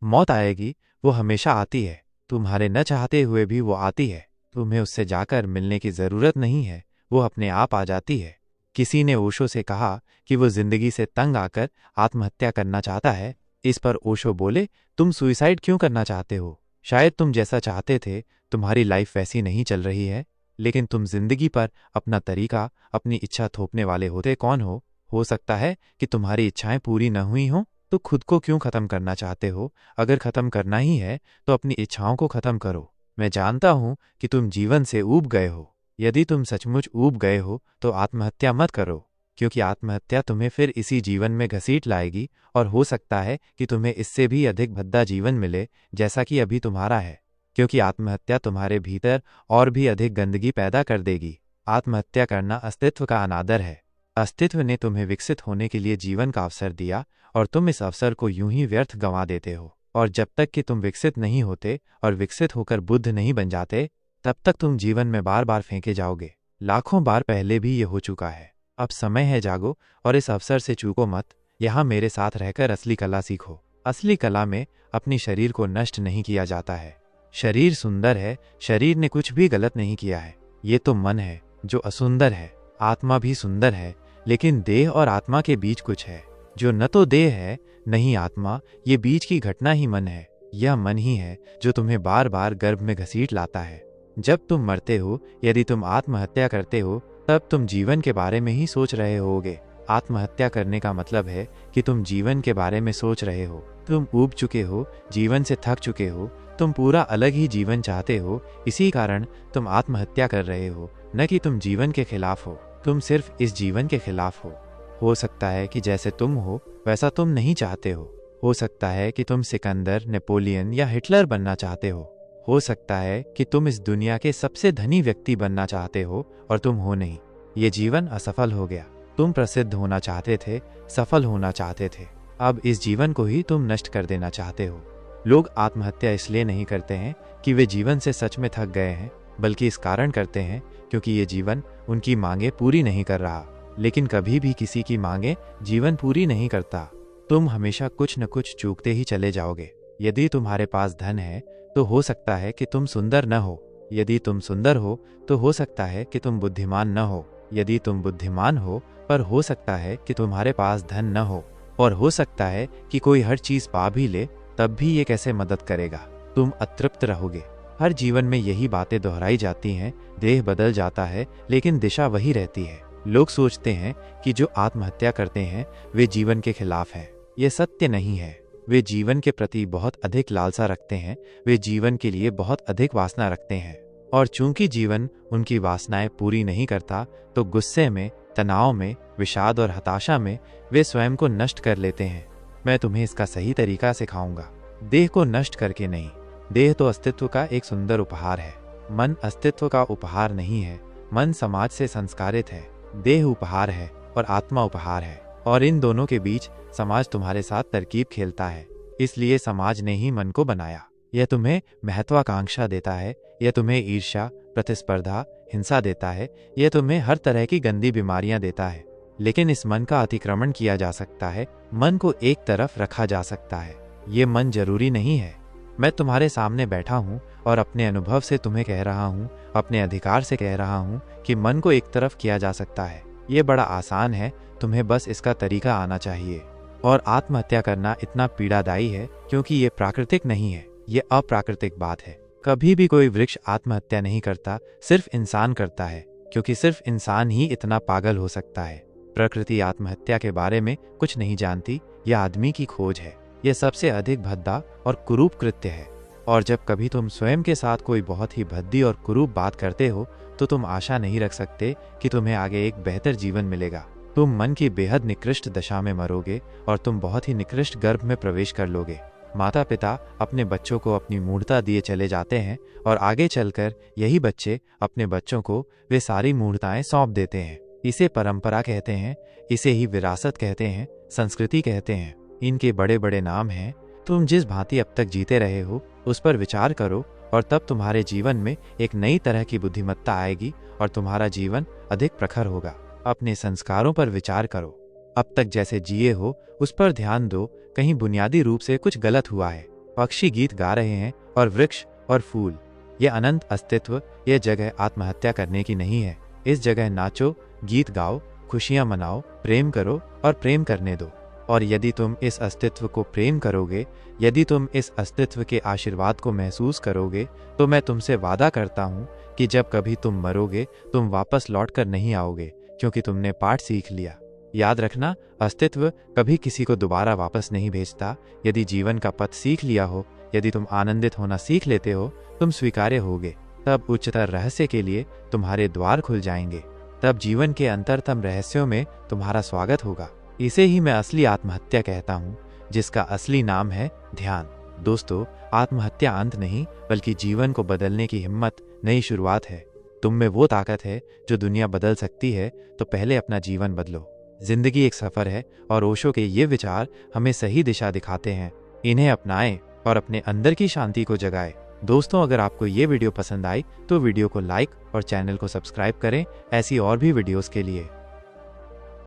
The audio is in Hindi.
मौत आएगी, वो हमेशा आती है, तुम्हारे न चाहते हुए भी वो आती है। तुम्हें उससे जाकर मिलने की ज़रूरत नहीं है, वो अपने आप आ जाती है। किसी ने ओशो से कहा कि वो जिंदगी से तंग आकर आत्महत्या करना चाहता है। इस पर ओशो बोले, तुम सुइसाइड क्यों करना चाहते हो? शायद तुम जैसा चाहते थे तुम्हारी लाइफ वैसी नहीं चल रही है, लेकिन तुम जिंदगी पर अपना तरीका, अपनी इच्छा थोपने वाले होते कौन हो? हो सकता है कि तुम्हारी इच्छाएं पूरी न हुई हों, तो खुद को क्यों ख़त्म करना चाहते हो? अगर ख़त्म करना ही है तो अपनी इच्छाओं को ख़त्म करो। मैं जानता हूं कि तुम जीवन से ऊब गए हो। यदि तुम सचमुच ऊब गए हो तो आत्महत्या मत करो, क्योंकि आत्महत्या तुम्हें फिर इसी जीवन में घसीट लाएगी और हो सकता है कि तुम्हें इससे भी अधिक भद्दा जीवन मिले जैसा कि अभी तुम्हारा है, क्योंकि आत्महत्या तुम्हारे भीतर और भी अधिक गंदगी पैदा कर देगी। आत्महत्या करना अस्तित्व का अनादर है। अस्तित्व ने तुम्हें विकसित होने के लिए जीवन का अवसर दिया और तुम इस अवसर को यूं ही व्यर्थ गंवा देते हो। और जब तक कि तुम विकसित नहीं होते और विकसित होकर बुद्ध नहीं बन जाते, तब तक तुम जीवन में बार बार फेंके जाओगे। लाखों बार पहले भी ये हो चुका है। अब समय है, जागो और इस अवसर से चूको मत। यहाँ मेरे साथ रहकर असली कला सीखो। असली कला में अपनी शरीर को नष्ट नहीं किया जाता है। शरीर सुंदर है, शरीर ने कुछ भी गलत नहीं किया है। ये तो मन है जो असुंदर है। आत्मा भी सुंदर है, लेकिन देह और आत्मा के बीच कुछ है जो न तो देह है न ही आत्मा। ये बीच की घटना ही मन है। यह मन ही है जो तुम्हें बार बार गर्भ में घसीट लाता है। जब तुम मरते हो, यदि तुम आत्महत्या करते हो, तब तुम जीवन के बारे में ही सोच रहे होगे। आत्महत्या करने का मतलब है कि तुम जीवन के बारे में सोच रहे हो। तुम ऊब चुके हो, जीवन से थक चुके हो, तुम पूरा अलग ही जीवन चाहते हो। इसी कारण तुम आत्महत्या कर रहे हो, न कि तुम जीवन के खिलाफ हो। तुम सिर्फ इस जीवन के खिलाफ हो सकता है कि जैसे तुम हो वैसा तुम नहीं चाहते हो सकता है कि तुम सिकंदर, नेपोलियन या हिटलर बनना चाहते हो सकता है कि तुम इस दुनिया के सबसे धनी व्यक्ति बनना चाहते हो और तुम हो नहीं। ये जीवन असफल हो गया। तुम प्रसिद्ध होना चाहते थे, सफल होना चाहते थे, अब इस जीवन को ही तुम नष्ट कर देना चाहते हो। लोग आत्महत्या इसलिए नहीं करते हैं कि वे जीवन से सच में थक गए हैं, बल्कि इस कारण करते हैं क्योंकि ये जीवन उनकी मांगें पूरी नहीं कर रहा। लेकिन कभी भी किसी की मांगें जीवन पूरी नहीं करता। तुम हमेशा कुछ न कुछ चूकते ही चले जाओगे। यदि तुम्हारे पास धन है तो हो सकता है कि तुम सुंदर न हो। यदि तुम सुंदर हो तो हो सकता है कि तुम बुद्धिमान न हो। यदि तुम बुद्धिमान हो पर हो सकता है कि तुम्हारे पास धन न हो। और हो सकता है कि कोई हर चीज पा भी ले, तब भी ये कैसे मदद करेगा? तुम अतृप्त रहोगे। हर जीवन में यही बातें दोहराई जाती हैं। देह बदल जाता है लेकिन दिशा वही रहती है। लोग सोचते हैं कि जो आत्महत्या करते हैं वे जीवन के खिलाफ हैं। ये सत्य नहीं है। वे जीवन के प्रति बहुत अधिक लालसा रखते हैं। वे जीवन के लिए बहुत अधिक वासना रखते हैं, और चूंकि जीवन उनकी वासनाएं पूरी नहीं करता, तो गुस्से में, तनाव में, विषाद और हताशा में वे स्वयं को नष्ट कर लेते हैं। मैं तुम्हें इसका सही तरीका सिखाऊंगा। देह को नष्ट करके नहीं। देह तो अस्तित्व का एक सुंदर उपहार है। मन अस्तित्व का उपहार नहीं है। मन समाज से संस्कारित है। देह उपहार है और आत्मा उपहार है, और इन दोनों के बीच समाज तुम्हारे साथ तरकीब खेलता है। इसलिए समाज ने ही मन को बनाया। यह तुम्हें महत्वाकांक्षा देता है। यह तुम्हें ईर्ष्या, प्रतिस्पर्धा, हिंसा देता है। यह तुम्हें हर तरह की गंदी बीमारियां देता है। लेकिन इस मन का अतिक्रमण किया जा सकता है। मन को एक तरफ रखा जा सकता है। ये मन जरूरी नहीं है। मैं तुम्हारे सामने बैठा हूँ और अपने अनुभव से तुम्हें कह रहा हूँ, अपने अधिकार से कह रहा हूँ कि मन को एक तरफ किया जा सकता है। ये बड़ा आसान है, तुम्हें बस इसका तरीका आना चाहिए। और आत्महत्या करना इतना पीड़ादायी है क्योंकि ये प्राकृतिक नहीं है, ये अप्राकृतिक बात है। कभी भी कोई वृक्ष आत्महत्या नहीं करता, सिर्फ इंसान करता है, क्योंकि सिर्फ इंसान ही इतना पागल हो सकता है। प्रकृति आत्महत्या के बारे में कुछ नहीं जानती, यह आदमी की खोज है। यह सबसे अधिक भद्दा और कुरूप कृत्य है। और जब कभी तुम स्वयं के साथ कोई बहुत ही भद्दी और कुरूप बात करते हो, तो तुम आशा नहीं रख सकते कि तुम्हें आगे एक बेहतर जीवन मिलेगा। तुम मन की बेहद निकृष्ट दशा में मरोगे और तुम बहुत ही निकृष्ट गर्भ में प्रवेश कर लोगे। माता पिता अपने बच्चों को अपनी मूढ़ता दिए चले जाते हैं, और आगे चलकर यही बच्चे अपने बच्चों को वे सारी मूढ़ताएं सौंप देते हैं। इसे परंपरा कहते हैं, इसे ही विरासत कहते हैं, संस्कृति कहते हैं। इनके बड़े बड़े नाम हैं। तुम जिस भांति अब तक जीते रहे हो उस पर विचार करो, और तब तुम्हारे जीवन में एक नई तरह की बुद्धिमत्ता आएगी और तुम्हारा जीवन अधिक प्रखर होगा। अपने संस्कारों पर विचार करो। अब तक जैसे जिए हो उस पर ध्यान दो। कहीं बुनियादी रूप से कुछ गलत हुआ है। पक्षी गीत गा रहे हैं और वृक्ष और फूल। ये अनंत अस्तित्व, यह जगह आत्महत्या करने की नहीं है। इस जगह नाचो, गीत गाओ, खुशियां मनाओ, प्रेम करो और प्रेम करने दो। और यदि तुम इस अस्तित्व को प्रेम करोगे, यदि तुम इस अस्तित्व के आशीर्वाद को महसूस करोगे, तो मैं तुमसे वादा करता हूँ कि जब कभी तुम मरोगे तुम वापस लौटकर नहीं आओगे, क्योंकि तुमने पाठ सीख लिया। याद रखना, अस्तित्व कभी किसी को दोबारा वापस नहीं भेजता। यदि जीवन का पथ सीख लिया हो, यदि तुम आनंदित होना सीख लेते हो, तुम स्वीकार्य होगे। तब उच्चतर रहस्य के लिए तुम्हारे द्वार खुल जाएंगे। तब जीवन के अंतरतम रहस्यों में तुम्हारा स्वागत होगा। इसे ही मैं असली आत्महत्या कहता हूँ, जिसका असली नाम है ध्यान। दोस्तों, आत्महत्या अंत नहीं, बल्कि जीवन को बदलने की हिम्मत, नई शुरुआत है। तुम में वो ताकत है जो दुनिया बदल सकती है, तो पहले अपना जीवन बदलो। जिंदगी एक सफर है और ओशो के ये विचार हमें सही दिशा दिखाते हैं। इन्हें अपनाएं और अपने अंदर की शांति को जगाएं। दोस्तों, अगर आपको ये वीडियो पसंद आई तो वीडियो को लाइक और चैनल को सब्सक्राइब करें ऐसी और भी वीडियोस के लिए।